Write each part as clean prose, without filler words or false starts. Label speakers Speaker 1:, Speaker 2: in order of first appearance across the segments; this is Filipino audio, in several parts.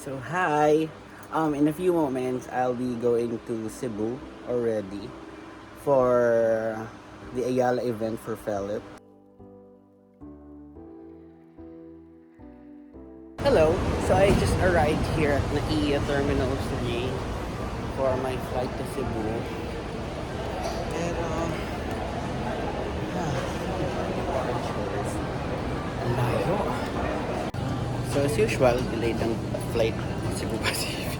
Speaker 1: So hi, in a few moments I'll be going to Cebu already for the Ayala event for Philip. Hello, so I just arrived here at NAIA Terminal 3 for my flight to Cebu. Pero, departures, ang layo. So as usual, delayed ang flight Cebu Pacific.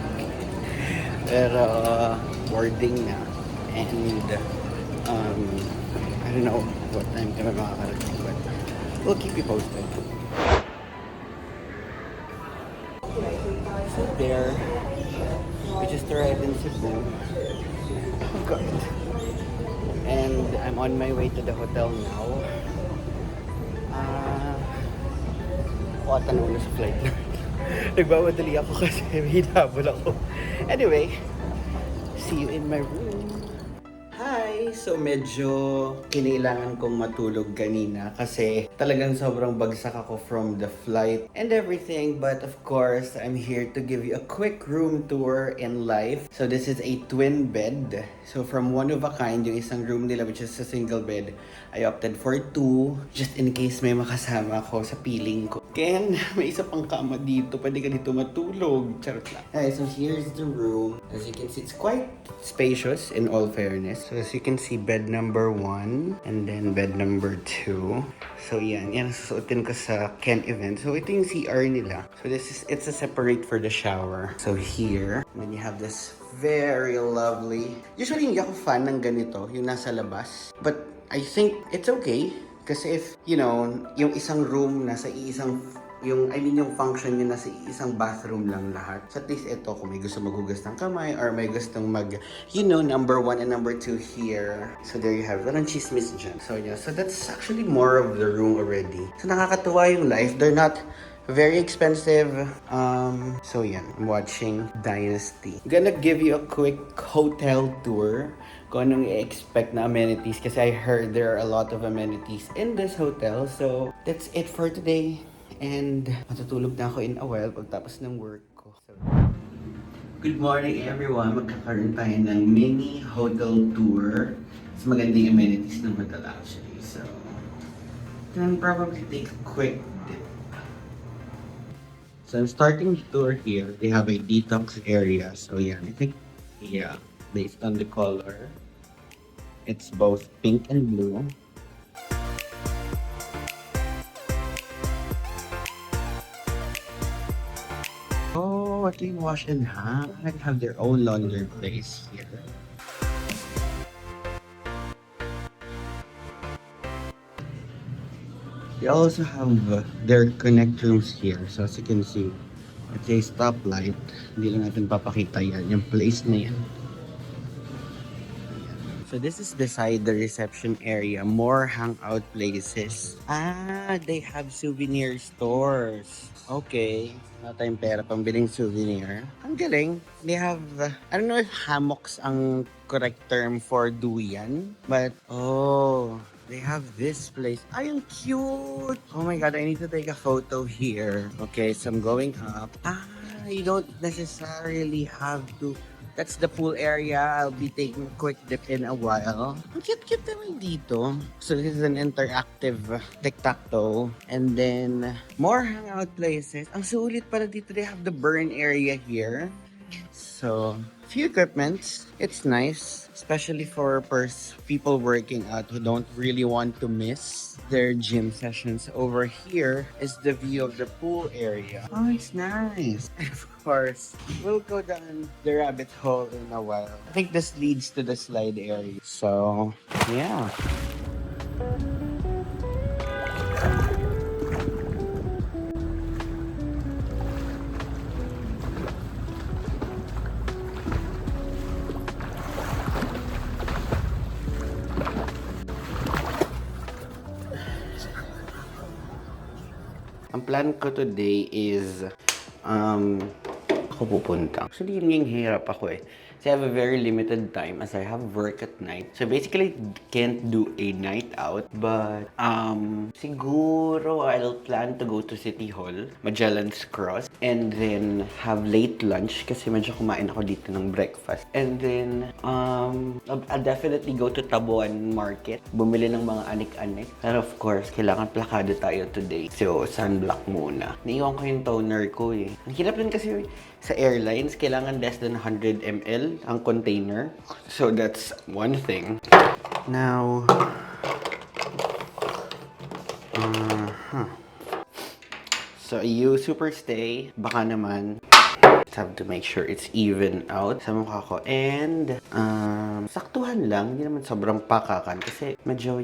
Speaker 1: Pero boarding na and um, I don't know what time kami makakarating but we'll keep you posted. So there, we just arrived in Cebu. Oh God. And I'm on my way to the hotel now. Tanong na sa flight na. Nagbawadali ako kasi may hinabol ako. Anyway, see you in my room. Hi! So medyo kinailangan kong matulog kanina kasi talagang sobrang bagsak ako from the flight and everything. But of course, I'm here to give you a quick room tour in life. So this is a twin bed. So from one of a kind, yung isang room nila which is a single bed, I opted for two just in case may makasama ako sa piling ko. Ken, may isa pang kama dito. Pwede ka dito matulog. Charot lang. Okay, so here's the room. As you can see, it's quite spacious in all fairness. So as you can see, bed number 1 and then bed number 2. So yan susuotin ko sa Ken event. So ito yung CR nila. So it's a separate for the shower. So here, and then you have this very lovely. Usually hindi ako fan ng ganito, yung nasa labas. But I think it's okay. Kasi if, you know, yung isang room nasa isang yung function niya nasa isang bathroom lang lahat. So at least ito, kung may gusto maghugas ng kamay or may gustong number 1 and number 2 here. So there you have it. Walang chismis dyan. So yeah, so that's actually more of the room already. So nakakatuwa yung life. They're not very expensive. So yeah, I'm watching Dynasty. I'm gonna give you a quick hotel tour kung anong i-expect na amenities kasi I heard there are a lot of amenities in this hotel. So that's it for today. And matutulog na ako in a while pagtapos ng work ko. So, good morning everyone! Magkakaroon tayo ng mini hotel tour. It's magandang amenities ng hotel actually. So, can probably take a quick dip. So I'm starting the tour here. They have a detox area. So yeah, I think, yeah, based on the color, it's both pink and blue. Oh, what do you wash and hang? They have their own laundry place here. They also have their connect rooms here. So as you can see, it's a stoplight. Hindi lang natin papakita yan. Yung place na yan. So this is beside the reception area. More hangout places. They have souvenir stores. Okay. Wala tayong pera pang biling souvenir. Ang galing. They have, I don't know if hammocks ang correct term for duyan. But, they have this place. Ay, ang cute! Oh my God, I need to take a photo here. Okay, so I'm going up. You don't necessarily have to. That's the pool area. I'll be taking a quick dip in a while. Ang cute-cute naman dito. So this is an interactive tic-tac-toe. And then, more hangout places. Ang sulit pala dito, they have the burn area here. So, few equipments. It's nice, especially for people working out who don't really want to miss their gym sessions. Over here is the view of the pool area. Oh, it's nice. Of course, we'll go down the rabbit hole in a while. I think this leads to the slide area. So, yeah. Ang plan ko today is ako pupunta. Actually, yun yung hirap ako eh. Kasi I have a very limited time as I have work at night. So basically, can't do a night out. But, siguro I'll plan to go to City Hall, Magellan's Cross, and then have late lunch kasi medyo kumain ako dito ng breakfast. And then, I'll definitely go to Tabuan Market, bumili ng mga anik-anik. And of course, kailangan plakado tayo today. So, sunblock muna. Naiwan ko yung toner ko eh. Ang hirap din kasi sa airlines, kailangan less than 100 ml ang container. So, that's one thing. Now, so, you super stay. Baka naman, have to make sure it's even out sa mukha ko. And, saktuhan lang. Hindi naman sobrang pakakan. Kasi medyo,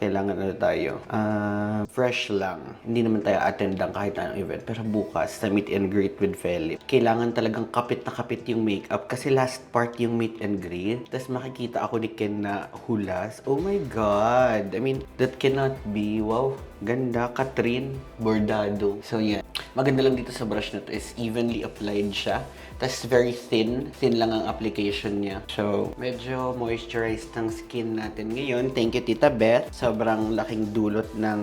Speaker 1: kailangan tayo. Fresh lang. Hindi naman tayo attend lang kahit anong event. Pero bukas, sa meet and greet with Philip, kailangan talagang kapit na kapit yung makeup. Kasi last part yung meet and greet. Tapos makikita ako ni Ken na hulas. Oh my God! I mean, that cannot be. Wow! Ganda. Catherine. Bordado. So, yeah. Maganda lang dito sa brush na to is evenly applied siya. Tapos very thin. Thin lang ang application niya. So, medyo moisturized ang skin natin ngayon. Thank you, Tita Beth. Sobrang laking dulot ng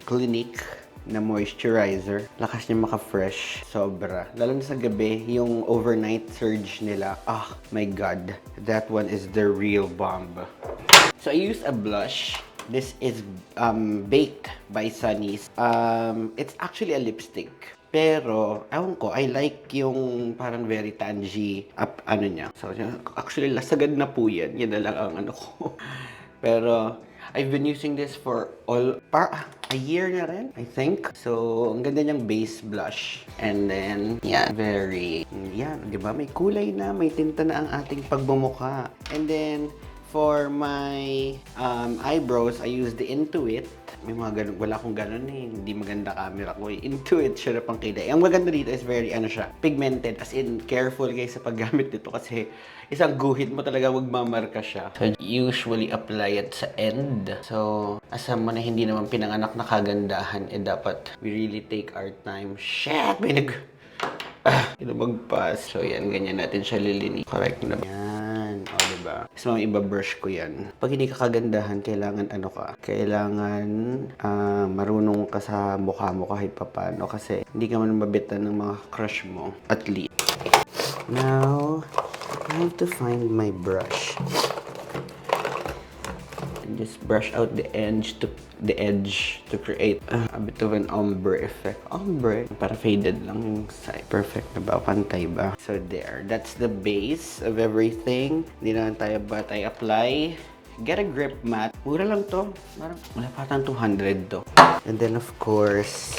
Speaker 1: Clinique na moisturizer. Lakas niya maka-fresh. Sobra. Lalo na sa gabi, yung overnight surge nila. Oh my God. That one is the real bomb. So, I used a blush. This is Baked by Sunny's. It's actually a lipstick. Pero, ewan ko, I like yung parang very tangy niya. So, actually, lasagad na po yan. Yan na lang ang ko. Pero, I've been using this for a year na rin, I think. So, ang ganda niyang base blush. And then, di ba? May kulay na, may tinta na ang ating pagbumukha. And then, for my eyebrows, I use the Intuit. May mga ganun, wala akong ganun eh. Hindi maganda camera ko eh. Intuit siya na pang kilay. Ang maganda dito is very, pigmented. As in, careful kayo sa paggamit nito kasi isang guhit mo talaga magmamarka siya. So, usually apply it sa end. So, as someone na hindi naman pinanganak na kagandahan, dapat we really take our time. Shit! May magpas. So, yan. Ganyan natin siya lilinis. Correct na ba? Yan. O, diba? So, iba-brush ko yan. Pag hindi ka kagandahan, kailangan Kailangan marunong ka sa mukha mo kahit papano. Kasi, hindi ka man mabitan ng mga crush mo. At least. Now, I have to find my brush. And just brush out the edge to create a bit of an ombre effect. Ombre, para faded lang yung side. Perfect na ba? Pantay ba? So there, that's the base of everything. Hindi na tayo apply. Get a grip mat. Mura lang to. Parang wala pa tang 200 to. And then of course,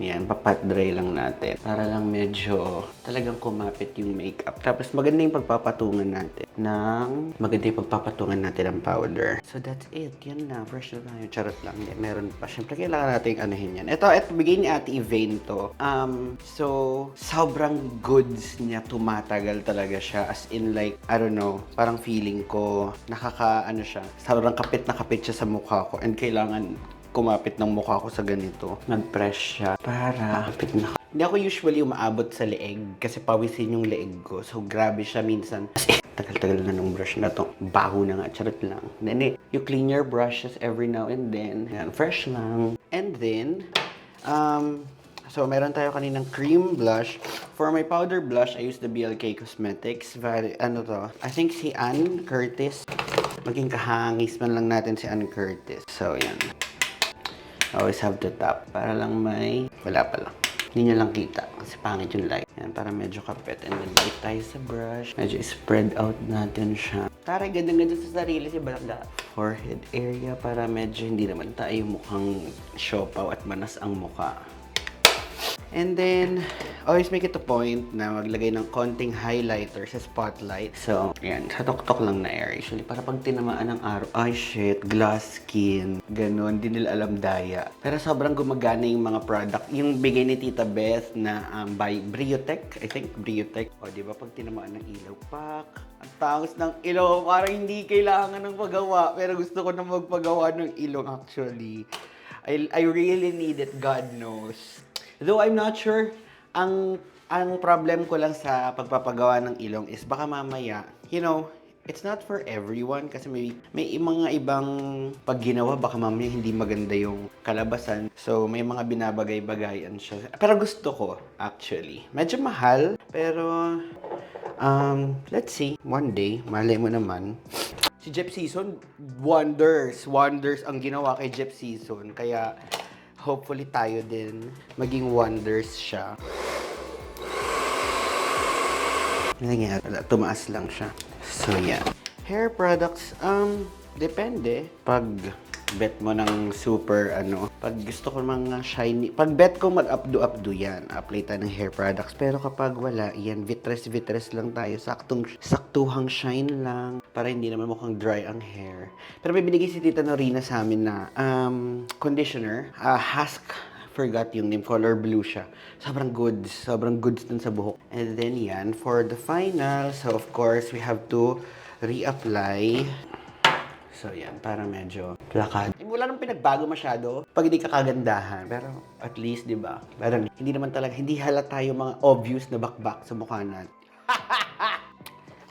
Speaker 1: yan, papat dry lang natin. Para lang medyo talagang kumapit yung makeup. Tapos maganda yung pagpapatungan natin ng powder. So that's it. Yan na. Fresh na tayo. Charot lang. Meron pa. Siyempre, kailangan natin anuhin yan. Ito bigay ni Ate Yvain to. So, sobrang goods niya. Tumatagal talaga siya. As in like, I don't know, parang feeling ko, siya. Sobrang kapit na kapit siya sa mukha ko. And kailangan kumapit ng mukha ko sa ganito. Nag-press siya para kapit na. Hindi ako usually umaabot sa leeg kasi pawisin yung leeg ko. So, grabe siya minsan. Tagal-tagal na ng brush na to. Baho na nga. Charot lang. Then, you clean your brushes every now and then. Yan, fresh lang. And then, so, meron tayo kaninang cream blush. For my powder blush, I use the BLK Cosmetics. I think si Ann Curtis. Maging kahangis man lang natin si Ann Curtis. So, yan. Always have to tap para lang wala pa lang. Hindi nyo lang kita kasi pangit yung light. Yan, para medyo kapit. And then balik tayo sa brush. Medyo spread out natin siya. Taray, ganda-ganda sa sarili si Balagda. Forehead area para medyo hindi naman tayo mukhang siopaw at manas ang mukha. And then, always make it a point na maglagay ng konting highlighter sa spotlight. So, yan. Sa tok-tok lang na area. Usually, para pag tinamaan ng araw, ay shit, glass skin. Ganon, di nila alam daya. Pero sobrang gumagana yung mga product. Yung bigay ni Tita Beth na by Briotech. I think Briotech. O, di ba pag tinamaan ng ilaw, pak. Ang tangos ng ilaw. Parang hindi kailangan ng paggawa. Pero gusto ko na magpagawa ng ilong actually. I really need it, God knows. Though I'm not sure, ang problem ko lang sa pagpapagawa ng ilong is baka mamaya, it's not for everyone kasi may mga ibang pag ginawa baka mamaya hindi maganda yung kalabasan. So may mga binabagay-bagayan siya. Pero gusto ko actually. Medyo mahal pero let's see, one day, malay mo naman. Si Jeff Season, wonders ang ginawa kay Jeff Season. Kaya hopefully tayo din maging wonders siya. Nangyari, tumaas lang siya. So, yeah. Hair products, depende. Pag bet mo ng super, pag gusto ko mga shiny, pag bet ko mag-updo yan, apply tayo ng hair products. Pero kapag wala, yan, vitres lang tayo. Saktuhang shine lang, para hindi naman mukhang dry ang hair. Pero may binigay si Tita Norina sa amin na, conditioner, Hask, forgot yung name, color blue siya. Sobrang goods dun sa buhok. And then yan, for the final, so of course, we have to reapply. So yan, para medyo lakad. Wala nang pinagbago masyado pag hindi ka kagandahan. Pero at least, di ba? Parang hindi halata yung mga obvious na bakbak sa mukha natin.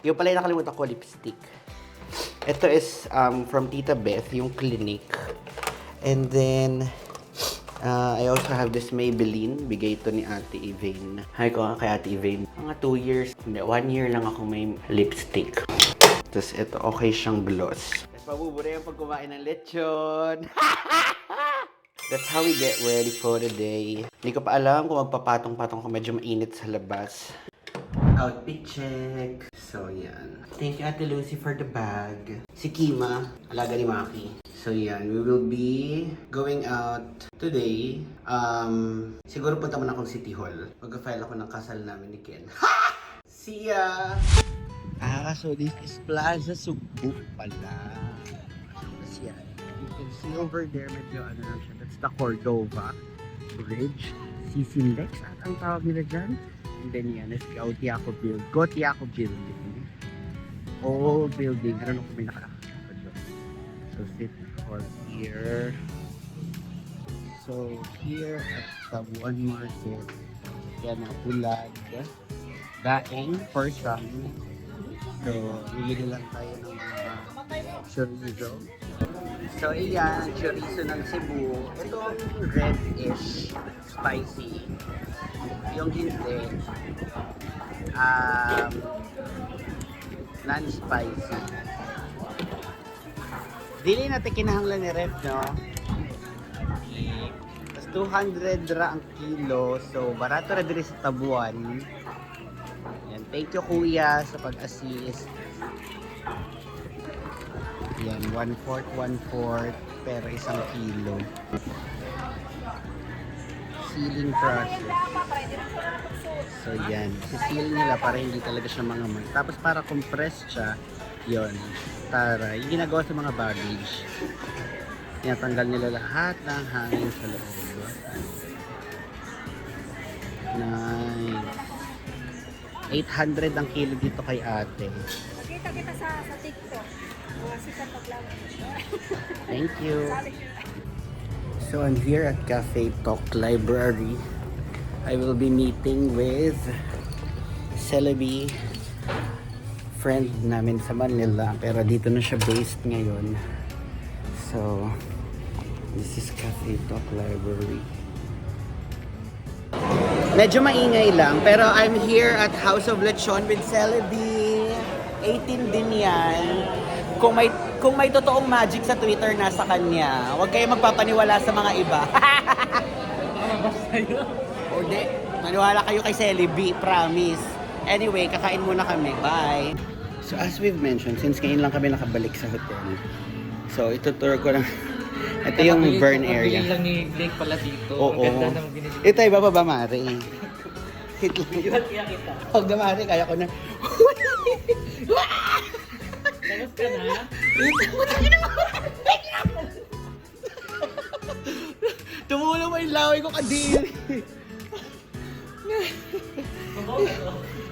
Speaker 1: Yung pala yung nakalimutan ko, lipstick. Ito is from Tita Beth, yung Clinique. And then, I also have this Maybelline. Bigay ito ni Ate Ivane. Hi ko nga kay Ate Ivane. Mga 2 years, 1 year lang ako may lipstick. Tapos ito, okay siyang gloss. Tapos mabubura yung pag kumain ng lechon. That's how we get ready for the day. Hindi ko pa alam kung magpapatong-patong ko. Medyo mainit sa labas. Outfit check. So, yan. Thank you, Ate Lucy, for the bag. Si Kima, alaga ni Maki. So, yan. We will be going out today. Siguro punta muna akong City Hall. Mag-file ako ng kasal namin ni Ken. See ya! So this is Plaza Subo pala. Tapos yan. You can see over there, medyo lang siya. That's the Cordova Bridge. Sisilex at ang tawag nila dyan. And then yan is Gautiaco Building. Old building. I don't know kung may nakakakita doon. So City Hall here. So here at Tabuan Market. Yan ang Bulag. Daeng for some. So, bibili lang tayo ng mga chorizo. So, iyan, chorizo ng Cebu. Ito red-ish, spicy. Yung hindi, non-spicy. Dili natin kinahanglan ni Ref, no? Tapos 200 ra ang kilo. So, barato na diri sa Tabuan. Yan. Thank you, Kuya, sa pag-assist. Yan, 1/4 pero 1 kilo. Sealing process. So, yan. Sisil nila para hindi talaga siya mangamay. Tapos para compressed siya, yon tara. Yung ginagawa sa mga baggage. Yan, tanggal nila lahat ng hangin sa loob. Nice. 800 ang kilo dito kay ate.
Speaker 2: Nakita kita sa TikTok. Sikat na vlog.
Speaker 1: Thank you. So I'm here at Cafe Talk Library. I will be meeting with Celebi, friend namin sa Manila, pero dito na siya based ngayon. So this is Cafe Talk Library. Medyo maingay lang, pero I'm here at House of Lechon with Celebi. 18 din yan. Kung may totoong magic sa Twitter, nasa kanya. Huwag kayo magpapaniwala sa mga iba. O di, maniwala kayo kay Celebi, promise. Anyway, kakain muna kami. Bye! So as we've mentioned, since ngayon lang kami nakabalik sa hotel, so itutour ko lang. Ito yung burn area.
Speaker 3: Pabili lang ni Blake pala dito.
Speaker 1: Oo.
Speaker 3: Ang ganda ng binili.
Speaker 1: Ito, iba pa ba, Mare? Hit lang.
Speaker 3: Yun, kaya kita.
Speaker 1: Huwag na, Mare, kaya ko na.
Speaker 3: Tapos ka na?
Speaker 1: Tumulo mo yung laway ko kadiri.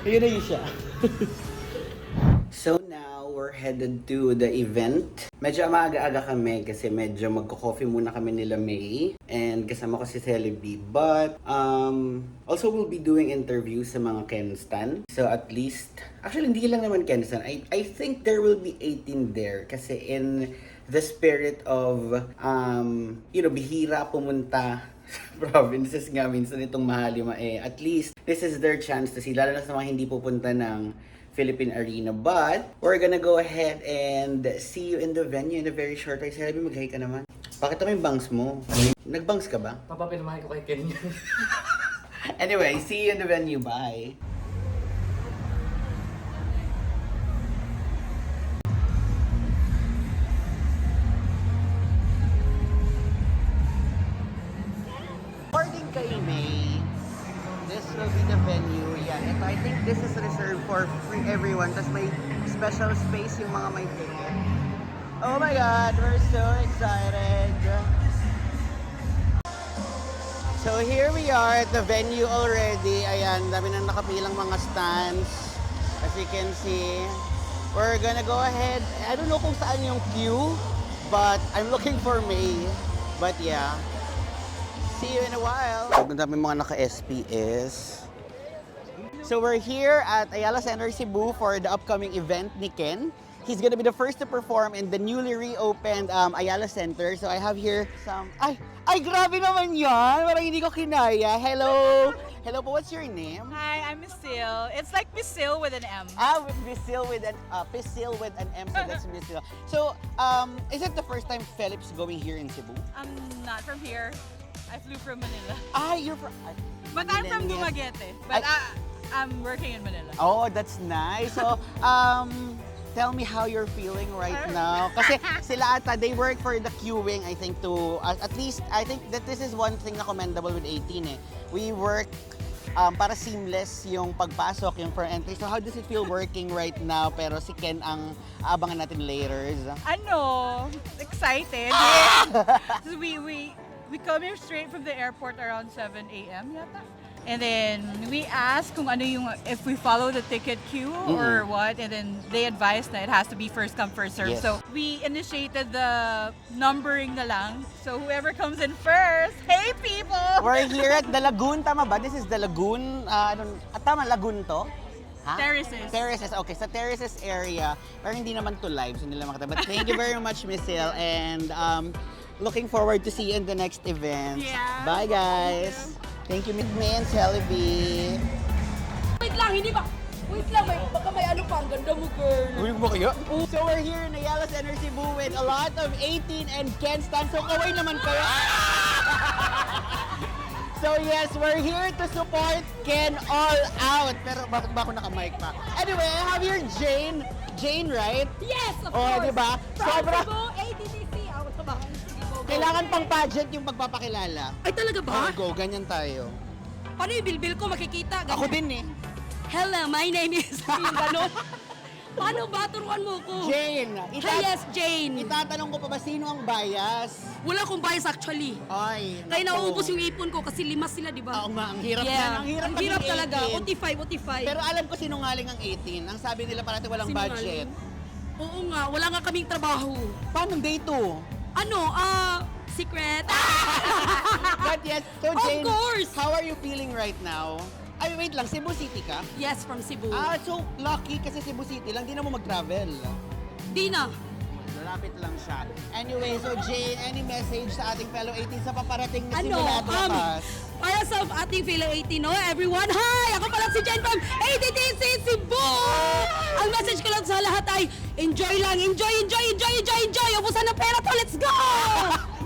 Speaker 1: Ayun na yun siya. So now, we're before headed to the event. Medyo maaga-aga kami kasi medyo magko-coffee muna kami nila May. And kasama ko si Celebi. But, also we'll be doing interviews sa mga Kenstan. So at least, actually hindi lang naman Kenstan. I think there will be 18 there. Kasi in the spirit of, bihira pumunta sa provinces nga minsan itong Mahalima at least this is their chance to see, lalo na sa mga hindi pupunta ng Philippine Arena. But we're gonna go ahead and see you in the venue in a very short time. Sabi, mag-hi ka naman. Bakit may bangs mo? Nag-bangs ka ba?
Speaker 3: Papapinamahin ko kay Ken yan.
Speaker 1: Anyway, see you in the venue. Bye! According kay May, this will be the venue. Yan. Ito, I think this is reserved for free everyone. Tapos may special space yung mga may ticket. Oh my God, we're so excited. So here we are at the venue already. Ayan, dami nang nakapilang mga stands. As you can see, we're gonna go ahead. I don't know kung saan yung queue, but I'm looking for May. But yeah. See you in a while. Ang dami mga naka-SPS. So we're here at Ayala Center Cebu for the upcoming event ni Ken. He's gonna be the first to perform in the newly reopened Ayala Center. So I have here some... Ay, grabe naman yan! Parang hindi ko kinaya. Hello! Hello po, what's your name?
Speaker 4: Hi, I'm Misil. It's like Misil with an M.
Speaker 1: Misil with an M, so that's Misil. So, is it the first time Philip's going here in Cebu?
Speaker 4: I'm not from here. I flew from Manila.
Speaker 1: You're from...
Speaker 4: But I'm from
Speaker 1: Millennial.
Speaker 4: Dumaguete. But I'm working in Manila.
Speaker 1: Oh, that's nice. So, tell me how you're feeling right now. Kasi sila ata, they work for the queuing, I think, to, at least, I think that this is one thing na commendable with 18 eh. We work para seamless yung pagpasok, yung front entry. So how does it feel working right now? Pero si Ken ang abangan natin later.
Speaker 4: Ano? Excited. So we come here straight from the airport around 7 a.m. yata. And then we ask kung ano yung, if we follow the ticket queue or what, and then they advised that it has to be first come, first serve.
Speaker 1: Yes.
Speaker 4: So we initiated the numbering na lang. So whoever comes in first, hey people!
Speaker 1: We're here at the Lagoon, tama ba? This is the Lagoon, tama, Lagoon to? Ha?
Speaker 4: Terraces.
Speaker 1: Terraces, okay. Sa Terraces area, pero hindi naman to live, so hindi lang makita. But thank you very much, Miss Hill, and looking forward to see you in the next event.
Speaker 4: Yeah.
Speaker 1: Bye, guys. Thank you, Miss May and Celebi.
Speaker 2: Wait lang, hindi ba? Wait lang, baka may ano pa, ang ganda mo, girl.
Speaker 1: Uy, mo kaya? So we're here in Ayala Center Cebu with a lot of 18 and Ken Stan. So kaway naman kayo. So yes, we're here to support Ken all out. Pero bakit ba ako naka-mic pa? Anyway, I have here Jane. Jane, right?
Speaker 2: Yes, of
Speaker 1: Oh,
Speaker 2: course.
Speaker 1: di ba?
Speaker 2: From
Speaker 1: Sobra.
Speaker 2: Cebu, ATTC. Ako sa bahay. Sige, go, go.
Speaker 1: Kailangan pang pageant yung pagpapakilala.
Speaker 2: Ay, talaga ba?
Speaker 1: Go, ganyan tayo.
Speaker 2: Paano yung bilbil ko makikita? Ganyan.
Speaker 1: Ako din eh.
Speaker 2: Hello, my name is... Yung gano'n. Paano ba? Turuan mo ko.
Speaker 1: Jane,
Speaker 2: Hi, yes, Jane.
Speaker 1: itatanong ko pa ba sino ang bias?
Speaker 2: Wala akong bias actually.
Speaker 1: Ay,
Speaker 2: Kaya
Speaker 1: naku.
Speaker 2: naubos yung ipon ko kasi 5 sila, di ba?
Speaker 1: Oo nga, ang hirap
Speaker 2: Yeah.
Speaker 1: yan. Ang hirap,
Speaker 2: Ang hirap
Speaker 1: maging
Speaker 2: talaga.
Speaker 1: 18.
Speaker 2: OT5.
Speaker 1: Pero alam ko sinungaling ang 18. Ang sabi nila parati walang budget.
Speaker 2: Sinungaling. Oo nga, wala nga kaming trabaho.
Speaker 1: Paano day 2?
Speaker 2: Ano, secret.
Speaker 1: But yes, so
Speaker 2: Of
Speaker 1: Jane,
Speaker 2: course.
Speaker 1: how are you feeling right now? Ay, wait lang, Cebu City ka?
Speaker 2: Yes, from Cebu.
Speaker 1: So lucky kasi Cebu City lang, di na mo mag-travel.
Speaker 2: Di na.
Speaker 1: Lapit lang siya. Anyway, so Jane, any message sa ating fellow 18 sa paparating na
Speaker 2: Ano,
Speaker 1: simulado lakas?
Speaker 2: para sa ating fellow 18, no? Everyone, hi! Ako pala si Jen from ATTC Cebu! Ang message ko lang sa lahat ay, enjoy lang, enjoy! Ubusan ng pera to, let's go!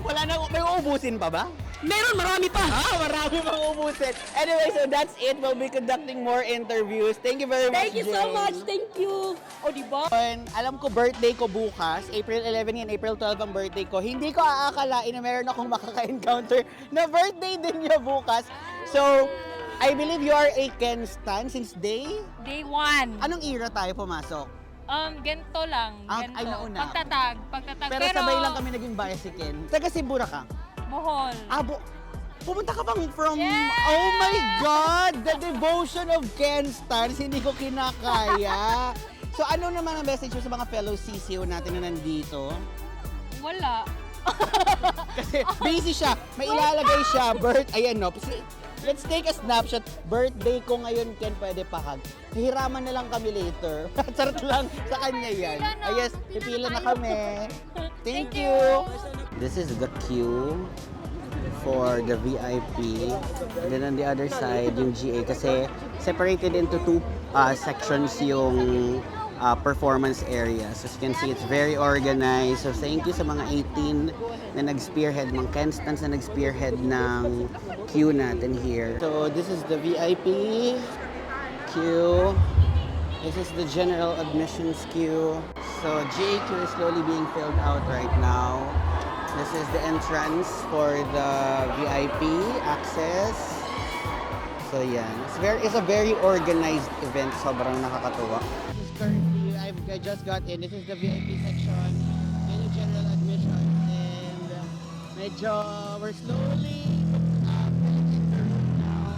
Speaker 1: Wala na, may uubusin pa ba?
Speaker 2: Meron, marami pa.
Speaker 1: Marami pang uubusin. Anyway, so that's it. We'll be conducting more interviews. Thank you very much,
Speaker 2: Thank you so
Speaker 1: Jane.
Speaker 2: much, thank you. O, diba?
Speaker 1: Alam ko birthday ko bukas, April 11 yan, April 12 ang birthday ko. Hindi ko aakalain na meron akong makaka-encounter na birthday din niya bukas. So, I believe you are a Ken stan since day?
Speaker 4: Day 1.
Speaker 1: Anong era tayo pumasok?
Speaker 4: Ganito lang.
Speaker 1: Ay, nauna.
Speaker 4: Pagtatag.
Speaker 1: Pero sabay lang kami naging bias si Ken. Taga Cebu na ka?
Speaker 4: Bohol.
Speaker 1: Pumunta ka bang from...
Speaker 4: Yes!
Speaker 1: Oh my God! The devotion of Ken stans, hindi ko kinakaya. So ano naman ang message mo sa mga fellow CCO natin na nandito?
Speaker 2: Wala.
Speaker 1: Kasi busy siya. May ilalagay siya. Ayan no. Let's take a snapshot. Birthday ko ngayon, Ken, pwede pa hug. Hihiraman na lang kami later. Charot lang. Sa kanya yan. Yes, pipila na kami. Thank you. This is the queue for the VIP. And then on the other side, yung GA. Kasi separated into two sections yung performance areas. As you can see, it's very organized. So thank you sa mga 18 na nag-spearhead, mga Kenstans na nag-spearhead ng queue natin here. So this is the VIP queue. This is the general admissions queue. So GA queue is slowly being filled out right now. This is the entrance for the VIP access. So yan, it's a very organized event. Sobrang nakakatuwa. Currently, I just got in. This is the VIP section and the general admission. And medyo we're slowly getting the room now.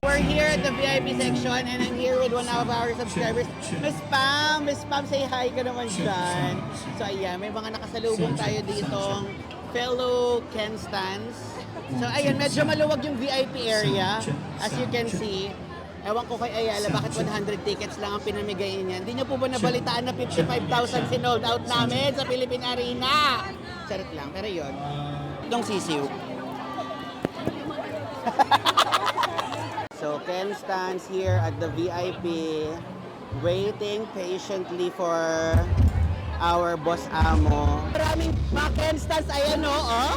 Speaker 1: We're here at the VIP section and I'm here with one of our subscribers. Miss Pam, say hi ka naman dyan. So ayan, may mga nakasalubong tayo ditong fellow Kenstans. So ayan, medyo maluwag yung VIP area as you can see. Ewan ko kay Ayala, bakit 100 tickets lang ang pinamigay niya? Hindi niyo po ba nabalitaan na 55,000 sinold out namin sa Philippine Arena? Charot lang, pero yun. Itong sisiw. So, Ken stands here at the VIP, waiting patiently for our boss amo. Maraming mga Ken stands, ayan o, oh.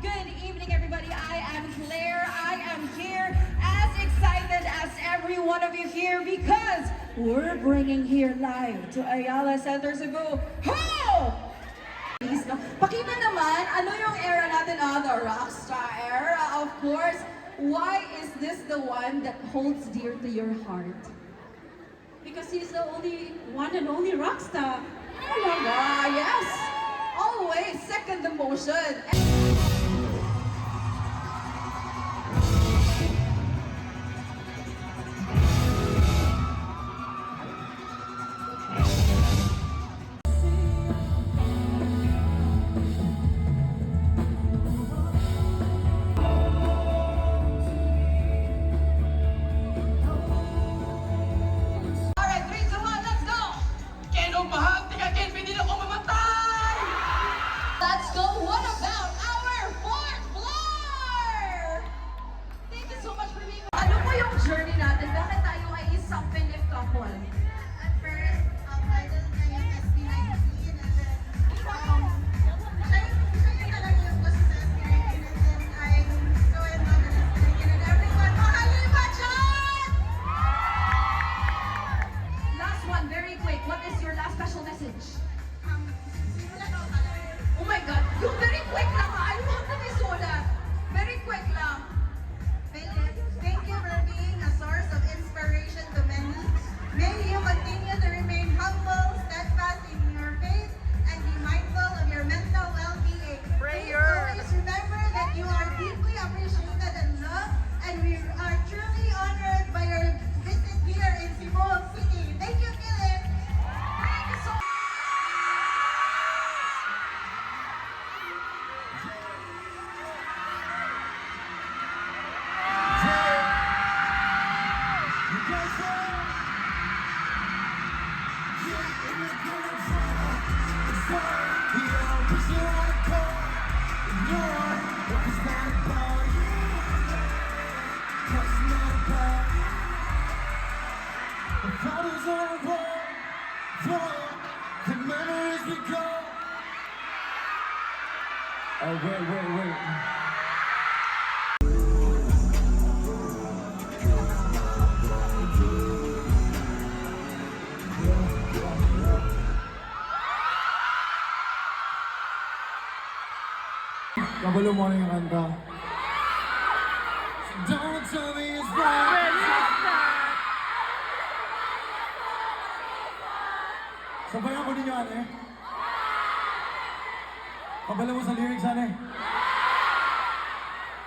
Speaker 5: Good evening, everybody. I am Claire. I am here as excited as every one of you here because we're bringing here live to Ayala Center Cebu. Ho! Please, no? Pakita naman, ano yung era natin? The rockstar era, of course. Why is this the one that holds dear to your heart? Because he's the only one and only rockstar. Oh my God, yes. Always second the motion. Let's go! What about our fourth floor? Thank you so much for being. Ano po yung journey natin? Bakit tayo ay isang Pinif couple?
Speaker 6: At first, I didn't know yung SB19 and then siya yung talaga yung boss sa SB19 and then I'm so in love with SB19 and everyone, mahalin ba dyan?
Speaker 5: Last one, very quick. What is your last special message?
Speaker 6: Simula daw talaga.
Speaker 5: Oh my God! Yung very quick lang ha! I want to be soda. Very quick lang.
Speaker 6: Thank you for being a source of inspiration to many. May you continue to remain humble, steadfast in your faith, and be mindful of your mental well-being. Please always remember that you are deeply appreciated and loved, and we are truly honored by your visit here in Cebu City. Thank you, Philip.
Speaker 5: Thank you so much.
Speaker 7: Oh, wait. Kabalo mo na yung kanta. Don't tell me it's right. Sabayan ko ninyo, ane. Kabalo mo sa lyrics, ane.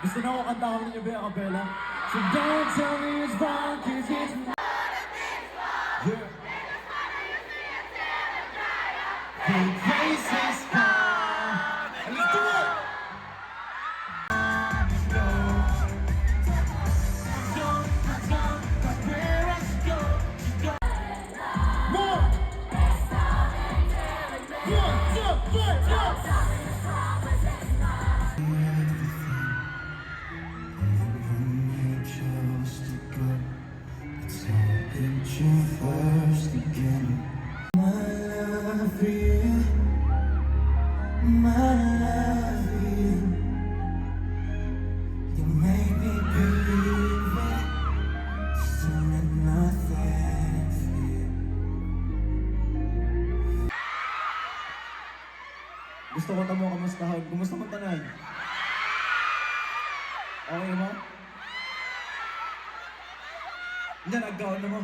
Speaker 7: Gusto na ako kanta ko ninyo ba yung kapela? So don't tell me it's wrong, 'cause it's not. Yeah. The place is calm. And let's do it! First again, my love for you, my love for you. You make me believe it, still got nothing for you. Gusto ko tamo kamustahan. Kumusta man tanan? Okay mo? Hindi, nagkaon na mo.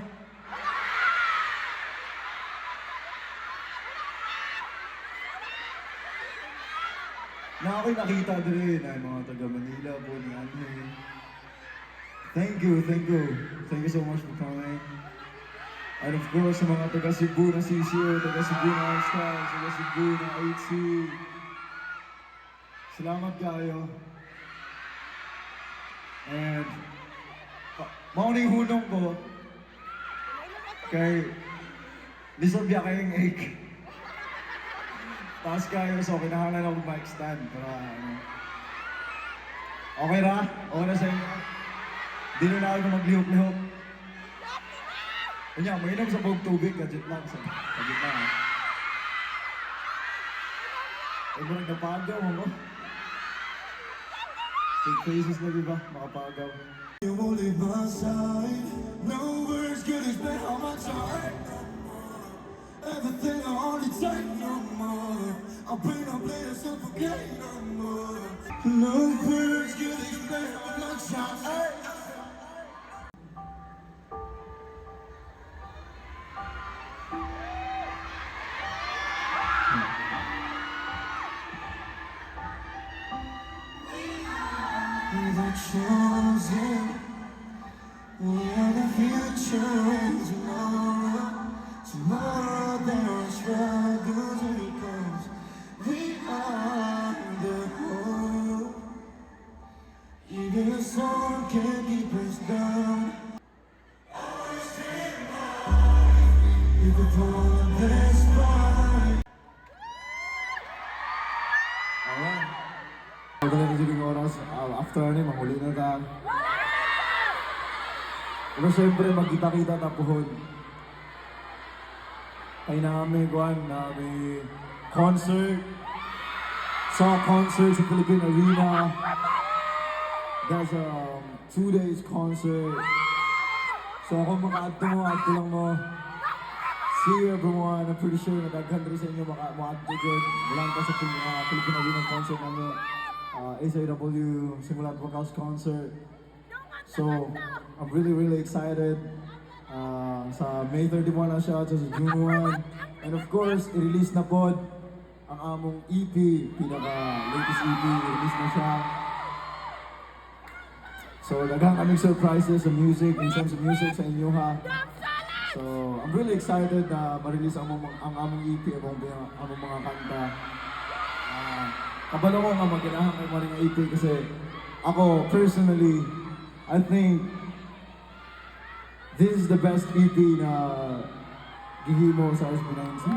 Speaker 7: Na ako'y nakita din ay mga taga Manila, Bonian. Thank you so much for coming. And of course, sa mga taga Cebu na CCO, taga Cebu na All-Stars, taga Cebu na 8C. Salamat kayo. And mauna yung hunong ko kay Lisabia kayong egg. Taas kayo, so kinahalan ako mic stand para ano. Okay na? Okay na sa inyo? Di na ako maglihok-lihok. Kanya, mainom sa bawang tubig, gadget lang sa gitna. Huwag mo nagpapagaw, mo. Big faces na diba? Makapagaw. You won't leave my side. No words could explain how much I everything I only take no more. I'll play this up again no more. No words could explain how much I the chosen, we are the future. Tomorrow there are struggles and it comes. We are the hope. Even the sun can't keep us down. You can pull the best part. Alright. Ako na rin yung oras. After ano, mahuli na ta. Pero syempre, magkita-kita tapuhon. Ay namin, namin concert. Saw concert sa Philippine Arena. That's a 2 days concert. So ako maka-adto lang mo. See you everyone. I'm pretty sure na daghan rin sa inyo maka-adto dyan. Walang ka sa Philippine Arena concert namin. SAW Simulat Workhouse concert. So I'm really excited. Sa May 31 na siya, sa June 1. And of course, i-release na pod ang among EP, pinaka-latest EP, i-release na siya. So, daghang kaming surprises sa music, in terms of music sa inyo ha. So, I'm really excited na ma-release ang among EP, ang among mga kanta. Kabalo ko nga magkinahan kay mga EP kasi ako, personally, I think this is the best EP na gihimo sa SB19.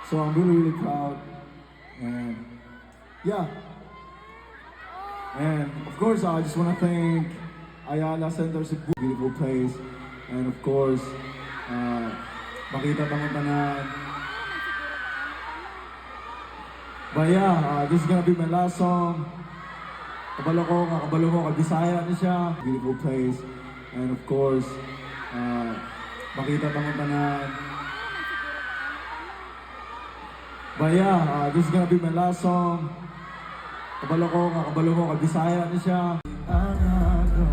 Speaker 7: So I'm really, really proud. And yeah. And of course, I just want to thank Ayala Center Cebu, beautiful place. And of course, makita tayong tanan. But yeah, this is gonna be my last song. Kabalo ko, Bisaya na siya. Beautiful place. And of course, makita tayong tanan. But yeah, this is gonna be my last song. Kabalo ko, Bisaya na siya. Anado,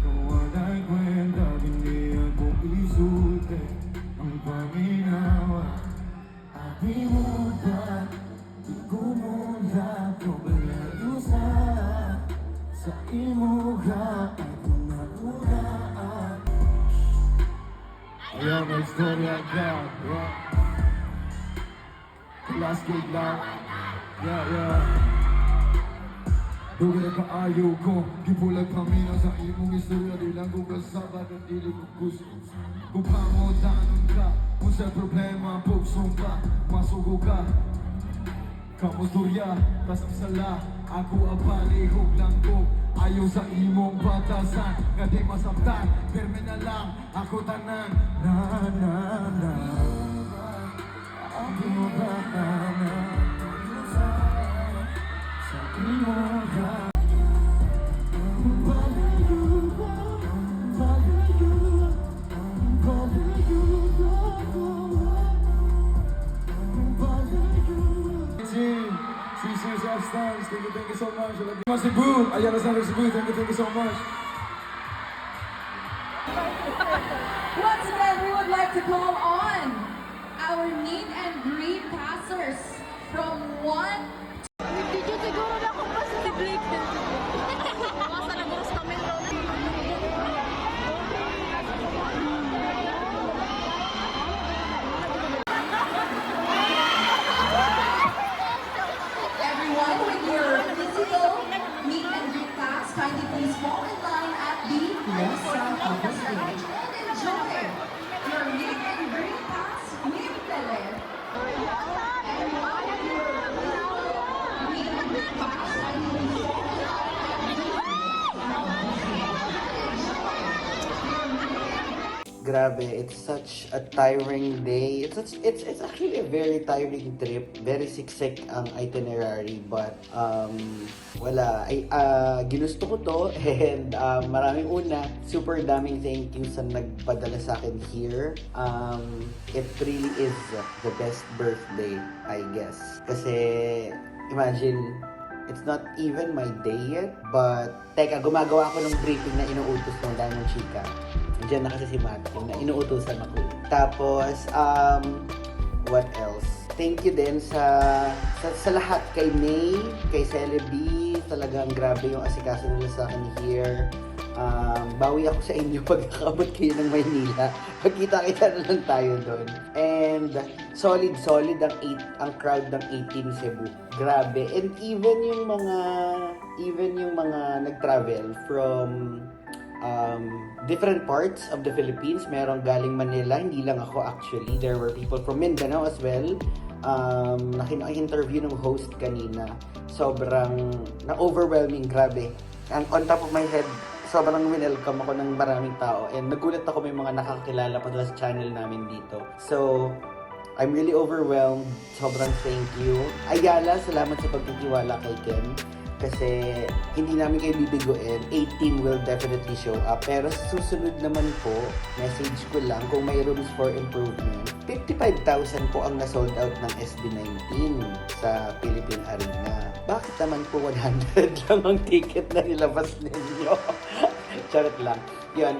Speaker 7: kawalan kwenta, ganyan ko isulte ang paminawa. Abi mo ba, di ko muna problema sa imuha ako nauraan. Ayaw may istorya ka, last gig lang, yeah. Dugay ka ayaw ko, gipulag kami na sa imong istorya. Di lang ko kasabat at dili ko gusto. Kung pangotanon ka, kung sa problema, pugsong ka, masugo ka. Kamusturya, tas ang sala, ako abalihog lang ko. Ayaw sa imong batasan, nga di masabtan, perme na lang, ako tanan. Na Ako mo ba sa imong thank you so much. Cebu, Ayala Center Cebu, thank you so much.
Speaker 5: Once again, we would like to call on our meet and greet passers from 1
Speaker 8: Video siguro na ako pa sa Blake. Masa na boss kami
Speaker 5: Everyone, with your physical meet and greet pass, kindly please fall in line at the left side of the stage and enjoy your meet and greet pass with Tele. Everyone, with your meet and greet pass, kindly please fall in line at the left side of the stage and enjoy your meet and greet.
Speaker 1: Grabe, it's such a tiring day. It's actually a very tiring trip. Very siksik ang itinerary, but wala. Ginusto ko to and maraming una, super daming thank you sa nagpadala sa akin here. It really is the best birthday, I guess. Kasi imagine, it's not even my day yet, but teka, gumagawa ako ng briefing na inuutos ng Diamond Chica. Diyan na kasi si Matthew na inuutosan ako. Tapos, what else? Thank you din sa lahat, kay May, kay Celebi. Talagang grabe yung asikaso nila sa akin here. Bawi ako sa inyo pag nakabot kayo ng Maynila. Pagkita-kita na lang tayo doon. And solid ang crowd ng 18 Cebu. Grabe. And even yung mga nag-travel from different parts of the Philippines. Merong galing Manila, hindi lang ako actually. There were people from Mindanao as well. Naki-interview ng host kanina. Sobrang na-overwhelming, grabe. And on top of my head, sobrang winelcome ako ng maraming tao. And nagulat ako may mga nakakilala pa sa channel namin dito. So, I'm really overwhelmed. Sobrang thank you. Ayala, salamat sa pagtitiwala kay Ken. Kasi hindi namin kayo bibiguin. 18 will definitely show up. Pero sa susunod naman po, message ko lang kung may rooms for improvement. 55,000 po ang na-sold out ng SB19 sa Philippine Arena. Bakit naman po 100 lang ang ticket na nilabas ninyo? Charot lang. Yun,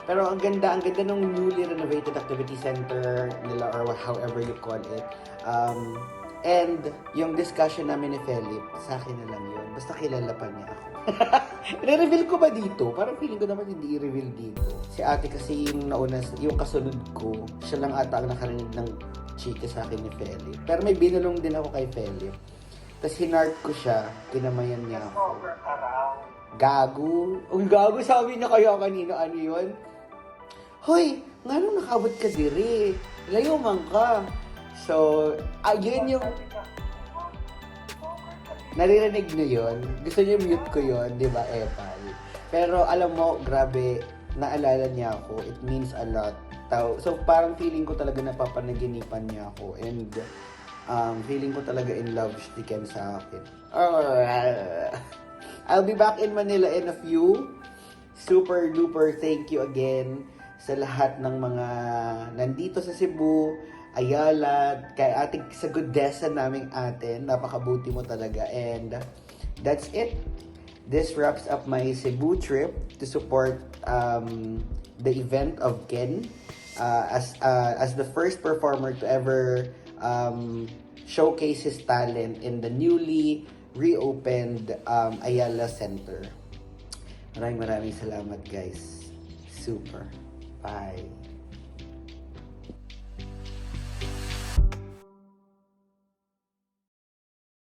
Speaker 1: pero ang ganda ng newly renovated activity center nila or however you call it. And yung discussion namin ni Philip, sa akin na lang yun. Basta kilala pa niya ako. Re-reveal ko ba dito? Parang feeling ko naman hindi i-reveal dito. Si ate kasi yung nauna, yung kasunod ko, siya lang ata ang nakarinig ng chika sa akin ni Philip. Pero may binulong din ako kay Philip. Tapos hinart ko siya, kinamayan niya ako. Gago. Ang gago, sabi niya kaya kanina, ano yun? Hoy, nga nung nakabot ka diri, layo man ka. So, yun yung, naririnig niyo yun? Gusto niyo mute ko yun, di ba, Epal? Pero alam mo, grabe, naalala niya ako. It means a lot. So, parang feeling ko talaga napapanaginipan niya ako. And, feeling ko talaga in love si Ken sa akin. I'll be back in Manila in a few. Super duper thank you again sa lahat ng mga nandito sa Cebu, Ayala, kay ating sa goodessa naming atin. Napakabuti mo talaga. And that's it. This wraps up my Cebu trip to support the event of Ken as the first performer to ever showcase his talent in the newly reopened Ayala Center. Maraming salamat guys. Super. Bye.